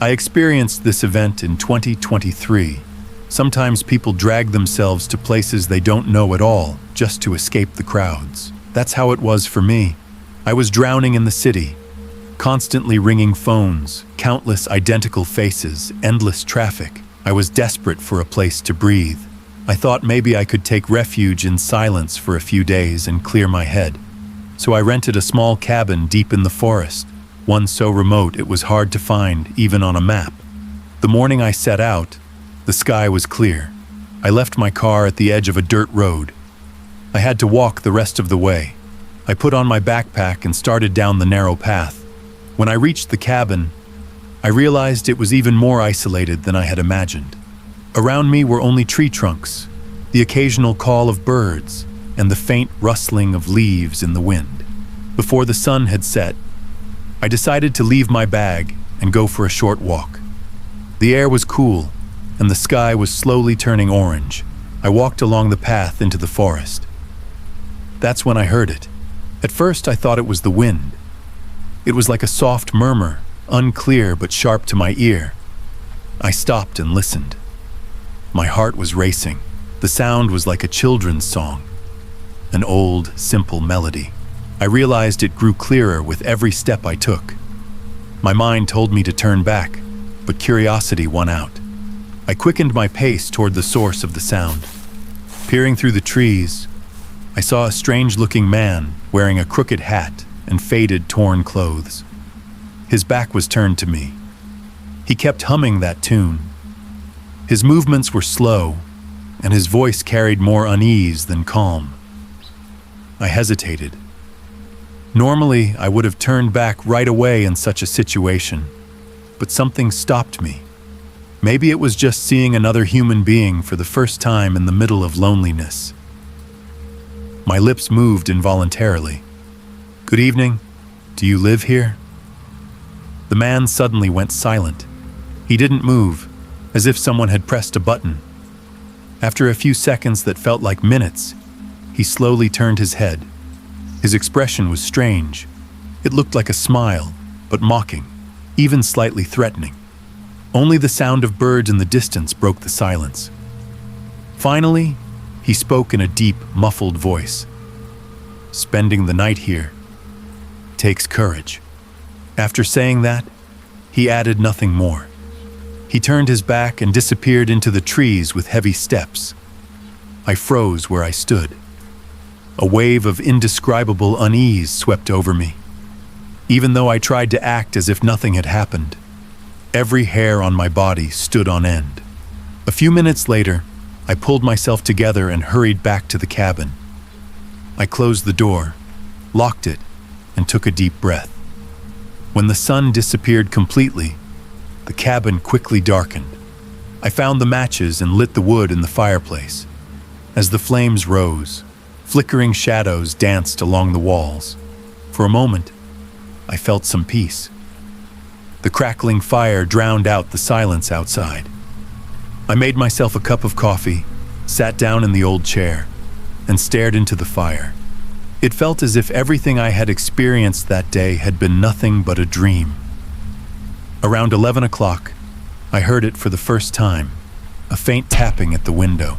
I experienced this event in 2023. Sometimes people drag themselves to places they don't know at all just to escape the crowds. That's how it was for me. I was drowning in the city, constantly ringing phones, countless identical faces, endless traffic. I was desperate for a place to breathe. I thought maybe I could take refuge in silence for a few days and clear my head. So I rented a small cabin deep in the forest, one so remote it was hard to find even on a map. The morning I set out, the sky was clear. I left my car at the edge of a dirt road. I had to walk the rest of the way. I put on my backpack and started down the narrow path. When I reached the cabin, I realized it was even more isolated than I had imagined. Around me were only tree trunks, the occasional call of birds, and the faint rustling of leaves in the wind. Before the sun had set, I decided to leave my bag and go for a short walk. The air was cool, and the sky was slowly turning orange. I walked along the path into the forest. That's when I heard it. At first, I thought it was the wind. It was like a soft murmur, unclear but sharp to my ear. I stopped and listened. My heart was racing. The sound was like a children's song, an old, simple melody. I realized it grew clearer with every step I took. My mind told me to turn back, but curiosity won out. I quickened my pace toward the source of the sound. Peering through the trees, I saw a strange-looking man wearing a crooked hat and faded, torn clothes. His back was turned to me. He kept humming that tune. His movements were slow, and his voice carried more unease than calm. I hesitated. Normally, I would have turned back right away in such a situation, but something stopped me. Maybe it was just seeing another human being for the first time in the middle of loneliness. My lips moved involuntarily. "Good evening. Do you live here?" The man suddenly went silent. He didn't move, as if someone had pressed a button. After a few seconds that felt like minutes, he slowly turned his head. His expression was strange. It looked like a smile, but mocking, even slightly threatening. Only the sound of birds in the distance broke the silence. Finally, he spoke in a deep, muffled voice. "Spending the night here takes courage." After saying that, he added nothing more. He turned his back and disappeared into the trees with heavy steps. I froze where I stood. A wave of indescribable unease swept over me. Even though I tried to act as if nothing had happened, every hair on my body stood on end. A few minutes later, I pulled myself together and hurried back to the cabin. I closed the door, locked it, and took a deep breath. When the sun disappeared completely, the cabin quickly darkened. I found the matches and lit the wood in the fireplace. As the flames rose, flickering shadows danced along the walls. For a moment, I felt some peace. The crackling fire drowned out the silence outside. I made myself a cup of coffee, sat down in the old chair, and stared into the fire. It felt as if everything I had experienced that day had been nothing but a dream. Around 11 o'clock, I heard it for the first time, a faint tapping at the window.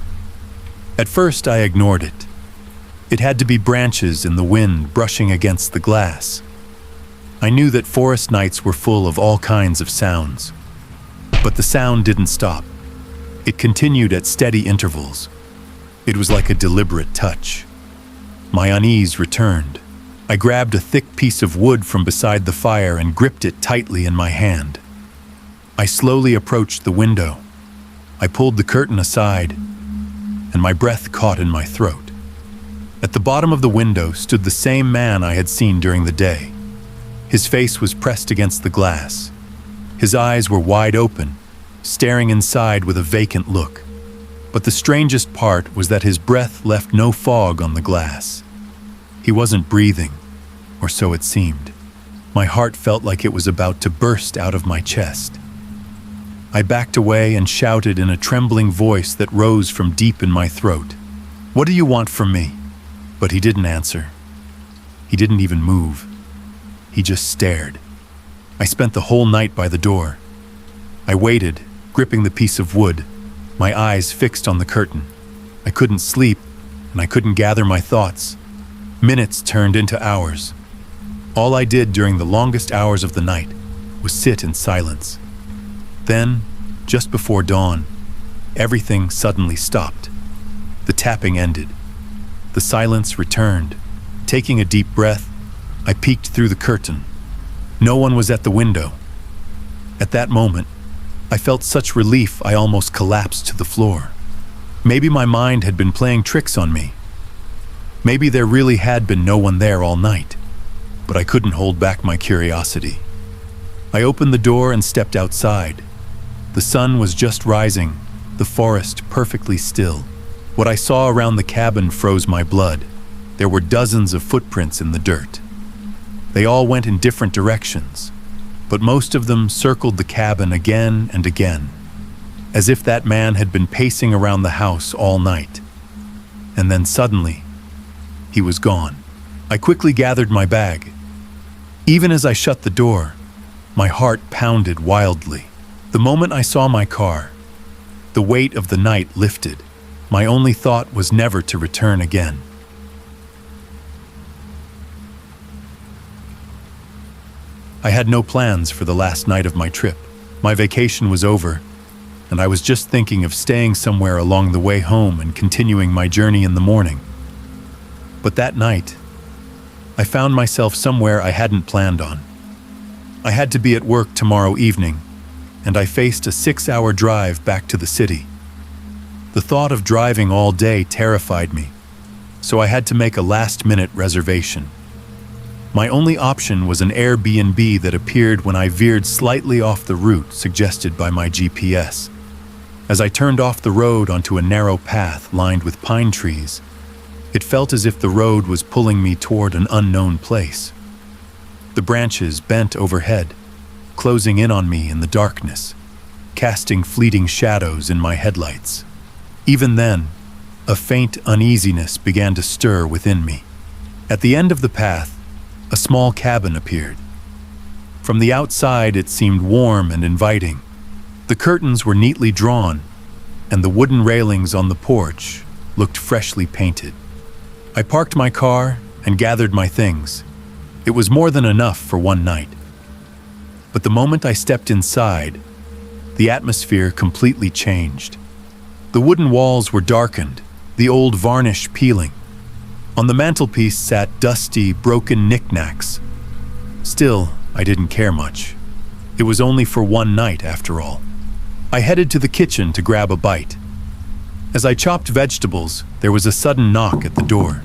At first, I ignored it. It had to be branches in the wind brushing against the glass. I knew that forest nights were full of all kinds of sounds. But the sound didn't stop. It continued at steady intervals. It was like a deliberate touch. My unease returned. I grabbed a thick piece of wood from beside the fire and gripped it tightly in my hand. I slowly approached the window. I pulled the curtain aside, and my breath caught in my throat. At the bottom of the window stood the same man I had seen during the day. His face was pressed against the glass. His eyes were wide open, staring inside with a vacant look. But the strangest part was that his breath left no fog on the glass. He wasn't breathing, or so it seemed. My heart felt like it was about to burst out of my chest. I backed away and shouted in a trembling voice that rose from deep in my throat, "What do you want from me?" But he didn't answer. He didn't even move. He just stared. I spent the whole night by the door, I waited, gripping the piece of wood, my eyes fixed on the curtain. I couldn't sleep, and I couldn't gather my thoughts. Minutes turned into hours. All I did during the longest hours of the night was sit in silence. Then, just before dawn, everything suddenly stopped. The tapping ended. The silence returned. Taking a deep breath, I peeked through the curtain. No one was at the window. At that moment, I felt such relief I almost collapsed to the floor. Maybe my mind had been playing tricks on me. Maybe there really had been no one there all night, but I couldn't hold back my curiosity. I opened the door and stepped outside. The sun was just rising, the forest perfectly still. What I saw around the cabin froze my blood. There were dozens of footprints in the dirt. They all went in different directions, but most of them circled the cabin again and again, as if that man had been pacing around the house all night. And then suddenly, he was gone. I quickly gathered my bag. Even as I shut the door, my heart pounded wildly. The moment I saw my car, the weight of the night lifted. My only thought was never to return again. I had no plans for the last night of my trip. My vacation was over, and I was just thinking of staying somewhere along the way home and continuing my journey in the morning. But that night, I found myself somewhere I hadn't planned on. I had to be at work tomorrow evening, and I faced a 6-hour drive back to the city. The thought of driving all day terrified me, so I had to make a last-minute reservation. My only option was an Airbnb that appeared when I veered slightly off the route suggested by my GPS. As I turned off the road onto a narrow path lined with pine trees, it felt as if the road was pulling me toward an unknown place. The branches bent overhead, closing in on me in the darkness, casting fleeting shadows in my headlights. Even then, a faint uneasiness began to stir within me. At the end of the path, a small cabin appeared. From the outside, it seemed warm and inviting. The curtains were neatly drawn, and the wooden railings on the porch looked freshly painted. I parked my car and gathered my things. It was more than enough for one night. But the moment I stepped inside, the atmosphere completely changed. The wooden walls were darkened, the old varnish peeling. On the mantelpiece sat dusty, broken knickknacks. Still, I didn't care much. It was only for one night, after all. I headed to the kitchen to grab a bite. As I chopped vegetables, there was a sudden knock at the door.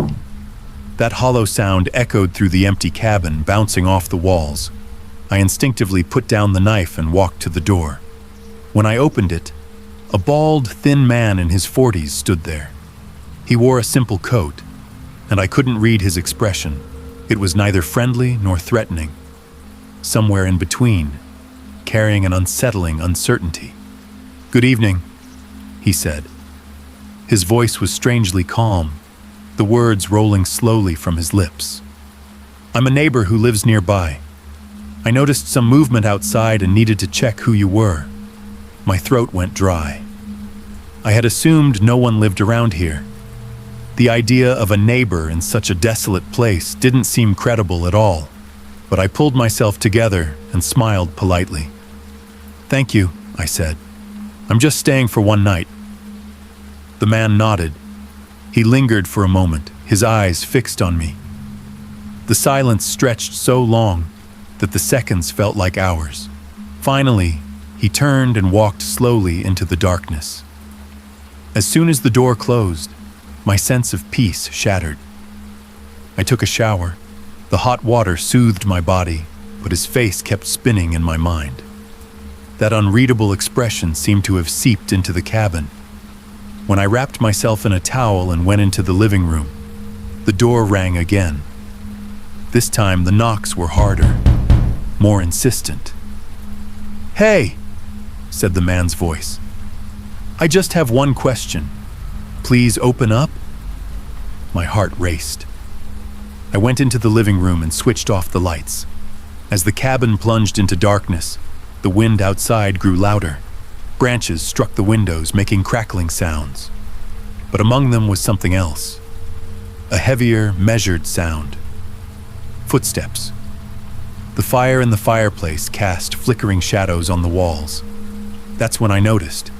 That hollow sound echoed through the empty cabin, bouncing off the walls. I instinctively put down the knife and walked to the door. When I opened it, a bald, thin man in his 40s stood there. He wore a simple coat, and I couldn't read his expression. It was neither friendly nor threatening. Somewhere in between, carrying an unsettling uncertainty. "Good evening," he said. His voice was strangely calm, the words rolling slowly from his lips. "I'm a neighbor who lives nearby. I noticed some movement outside and needed to check who you were." My throat went dry. I had assumed no one lived around here. The idea of a neighbor in such a desolate place didn't seem credible at all, but I pulled myself together and smiled politely. "Thank you," I said. "I'm just staying for one night." The man nodded. He lingered for a moment, his eyes fixed on me. The silence stretched so long that the seconds felt like hours. Finally, he turned and walked slowly into the darkness. As soon as the door closed, my sense of peace shattered. I took a shower. The hot water soothed my body, but his face kept spinning in my mind. That unreadable expression seemed to have seeped into the cabin. When I wrapped myself in a towel and went into the living room, the door rang again. This time the knocks were harder, more insistent. "Hey," said the man's voice. "I just have one question. Please open up?" My heart raced. I went into the living room and switched off the lights. As the cabin plunged into darkness, The wind outside grew louder. Branches struck the windows, making crackling sounds. But among them was something else. A heavier, measured sound. Footsteps. The fire in the fireplace cast flickering shadows on the walls. That's when I noticed.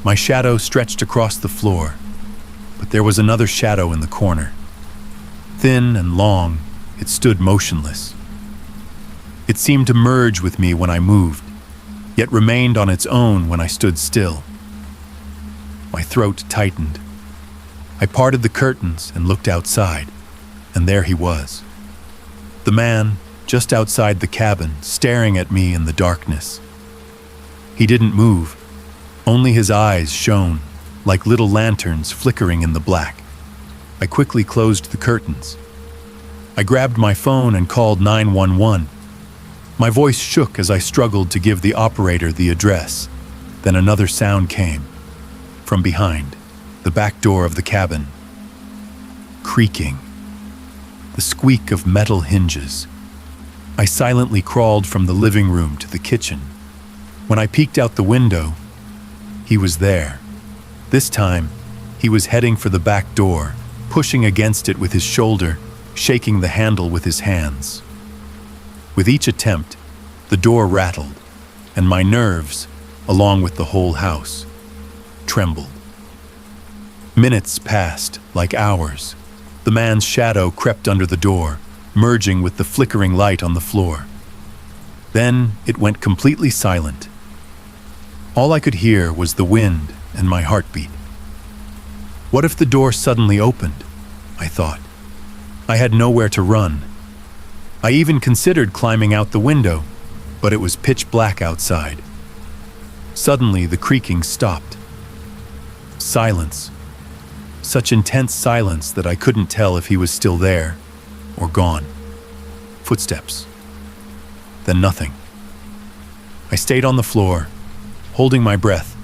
My shadow stretched across the floor, but there was another shadow in the corner. Thin and long, it stood motionless. It seemed to merge with me when I moved, yet remained on its own when I stood still. My throat tightened. I parted the curtains and looked outside, and there he was. The man, just outside the cabin, staring at me in the darkness. He didn't move. Only his eyes shone, like little lanterns flickering in the black. I quickly closed the curtains. I grabbed my phone and called 911. My voice shook as I struggled to give the operator the address. Then another sound came. From behind, the back door of the cabin. Creaking. The squeak of metal hinges. I silently crawled from the living room to the kitchen. When I peeked out the window, he was there. This time, he was heading for the back door, pushing against it with his shoulder, shaking the handle with his hands. With each attempt, the door rattled, and my nerves, along with the whole house, trembled. Minutes passed, like hours. The man's shadow crept under the door, merging with the flickering light on the floor. Then it went completely silent. All I could hear was the wind and my heartbeat. What if the door suddenly opened? I thought. I had nowhere to run. I even considered climbing out the window, but it was pitch black outside. Suddenly, the creaking stopped. Silence. Such intense silence that I couldn't tell if he was still there or gone. Footsteps. Then nothing. I stayed on the floor, holding my breath,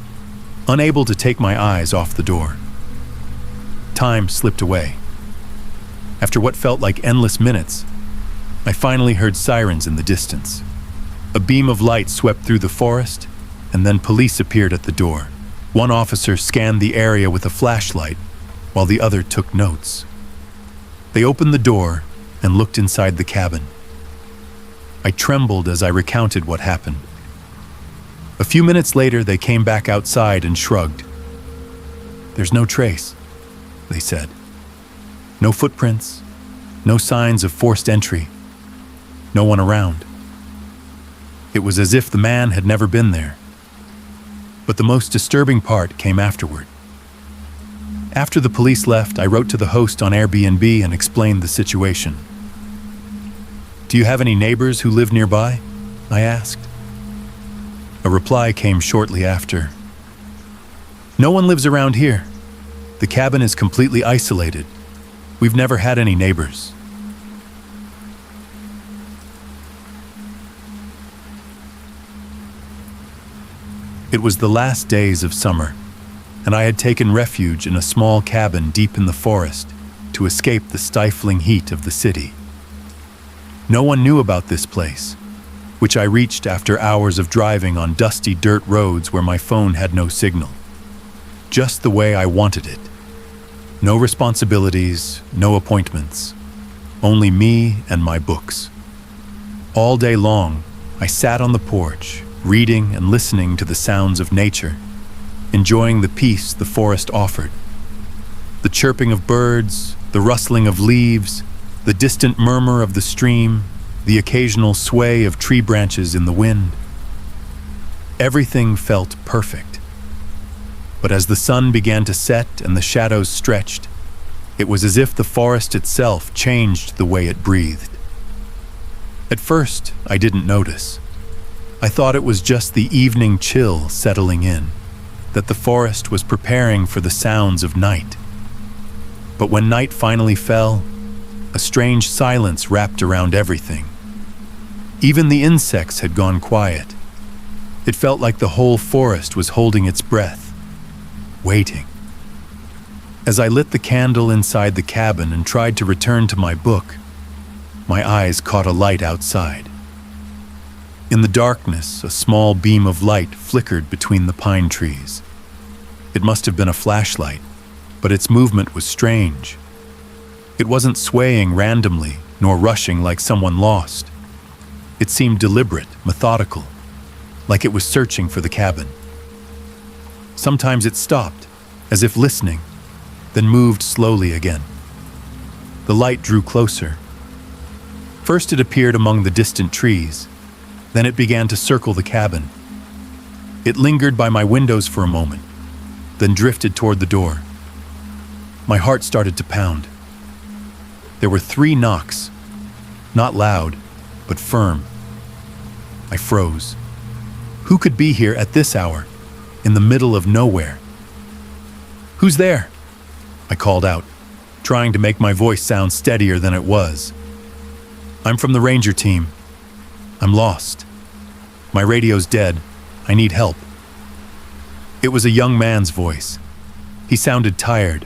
unable to take my eyes off the door. Time slipped away. After what felt like endless minutes, I finally heard sirens in the distance. A beam of light swept through the forest, and then police appeared at the door. One officer scanned the area with a flashlight, while the other took notes. They opened the door and looked inside the cabin. I trembled as I recounted what happened. A few minutes later, they came back outside and shrugged. "There's no trace," they said. "No footprints, no signs of forced entry, no one around." It was as if the man had never been there. But the most disturbing part came afterward. After the police left, I wrote to the host on Airbnb and explained the situation. "Do you have any neighbors who live nearby?" I asked. A reply came shortly after. "No one lives around here. The cabin is completely isolated. We've never had any neighbors." It was the last days of summer, and I had taken refuge in a small cabin deep in the forest to escape the stifling heat of the city. No one knew about this place, which I reached after hours of driving on dusty dirt roads where my phone had no signal. Just the way I wanted it. No responsibilities, no appointments. Only me and my books. All day long, I sat on the porch, reading and listening to the sounds of nature, enjoying the peace the forest offered. The chirping of birds, the rustling of leaves, the distant murmur of the stream, the occasional sway of tree branches in the wind. Everything felt perfect. But as the sun began to set and the shadows stretched, it was as if the forest itself changed the way it breathed. At first, I didn't notice. I thought it was just the evening chill settling in, that the forest was preparing for the sounds of night. But when night finally fell, a strange silence wrapped around everything. Even the insects had gone quiet. It felt like the whole forest was holding its breath, waiting. As I lit the candle inside the cabin and tried to return to my book, my eyes caught a light outside. In the darkness, a small beam of light flickered between the pine trees. It must have been a flashlight, but its movement was strange. It wasn't swaying randomly, nor rushing like someone lost. It seemed deliberate, methodical, like it was searching for the cabin. Sometimes it stopped, as if listening, then moved slowly again. The light drew closer. First it appeared among the distant trees, then it began to circle the cabin. It lingered by my windows for a moment, then drifted toward the door. My heart started to pound. There were 3 knocks, not loud, but firm. I froze. Who could be here at this hour, in the middle of nowhere? "Who's there?" I called out, trying to make my voice sound steadier than it was. "I'm from the ranger team. I'm lost. My radio's dead. I need help." It was a young man's voice. He sounded tired,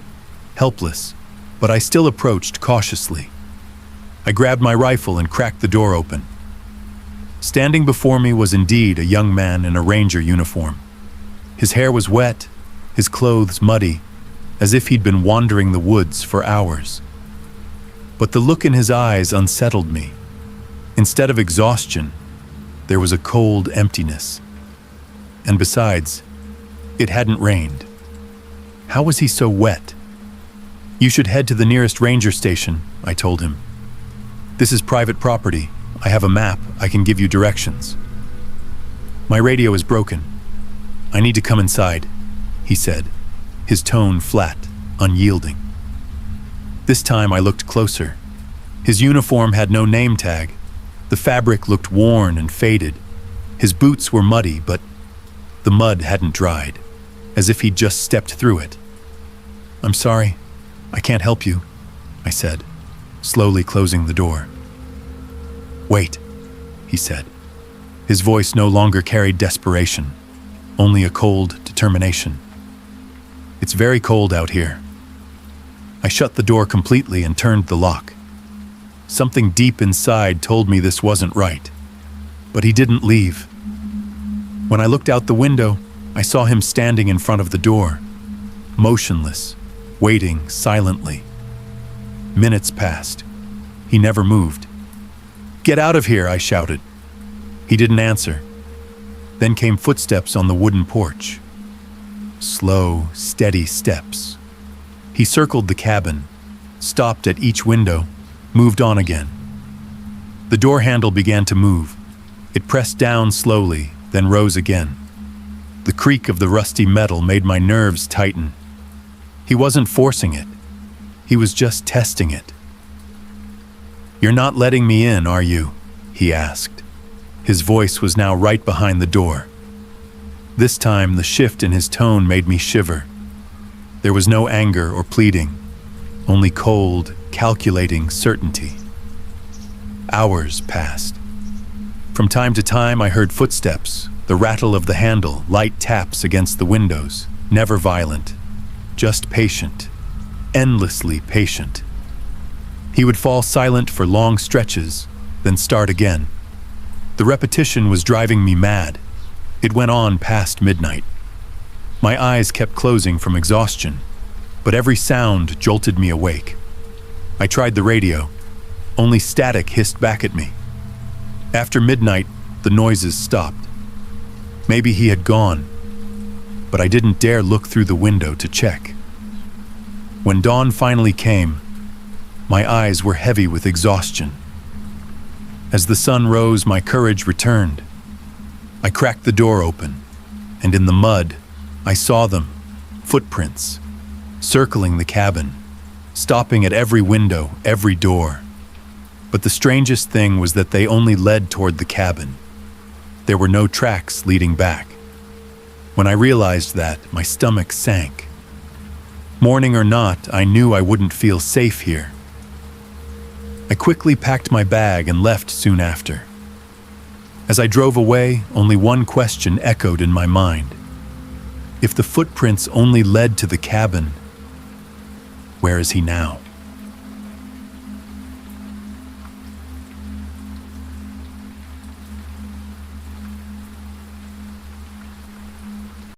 helpless, but I still approached cautiously. I grabbed my rifle and cracked the door open. Standing before me was indeed a young man in a ranger uniform. His hair was wet, his clothes muddy, as if he'd been wandering the woods for hours. But the look in his eyes unsettled me. Instead of exhaustion, there was a cold emptiness. And besides, it hadn't rained. How was he so wet? "You should head to the nearest ranger station," I told him. "This is private property. I have a map. I can give you directions." "My radio is broken. I need to come inside," he said, his tone flat, unyielding. This time I looked closer. His uniform had no name tag. The fabric looked worn and faded. His boots were muddy, but the mud hadn't dried, as if he'd just stepped through it. "I'm sorry, I can't help you," I said, slowly closing the door. "Wait," he said. His voice no longer carried desperation, only a cold determination. "It's very cold out here." I shut the door completely and turned the lock. Something deep inside told me this wasn't right. But he didn't leave. When I looked out the window, I saw him standing in front of the door, motionless, waiting silently. Minutes passed. He never moved. "Get out of here," I shouted. He didn't answer. Then came footsteps on the wooden porch. Slow, steady steps. He circled the cabin, stopped at each window, moved on again. The door handle began to move. It pressed down slowly, then rose again. The creak of the rusty metal made my nerves tighten. He wasn't forcing it. He was just testing it. "You're not letting me in, are you?" he asked. His voice was now right behind the door. This time, the shift in his tone made me shiver. There was no anger or pleading, only cold, calculating certainty. Hours passed. From time to time, I heard footsteps, the rattle of the handle, light taps against the windows, never violent, just patient, endlessly patient. He would fall silent for long stretches, then start again. The repetition was driving me mad. It went on past midnight. My eyes kept closing from exhaustion, but every sound jolted me awake. I tried the radio. Only static hissed back at me. After midnight, the noises stopped. Maybe he had gone, but I didn't dare look through the window to check. When dawn finally came, my eyes were heavy with exhaustion. As the sun rose, my courage returned. I cracked the door open, and in the mud, I saw them, footprints, circling the cabin, stopping at every window, every door. But the strangest thing was that they only led toward the cabin. There were no tracks leading back. When I realized that, my stomach sank. Morning or not, I knew I wouldn't feel safe here. I quickly packed my bag and left soon after. As I drove away, only one question echoed in my mind. If the footprints only led to the cabin, where is he now?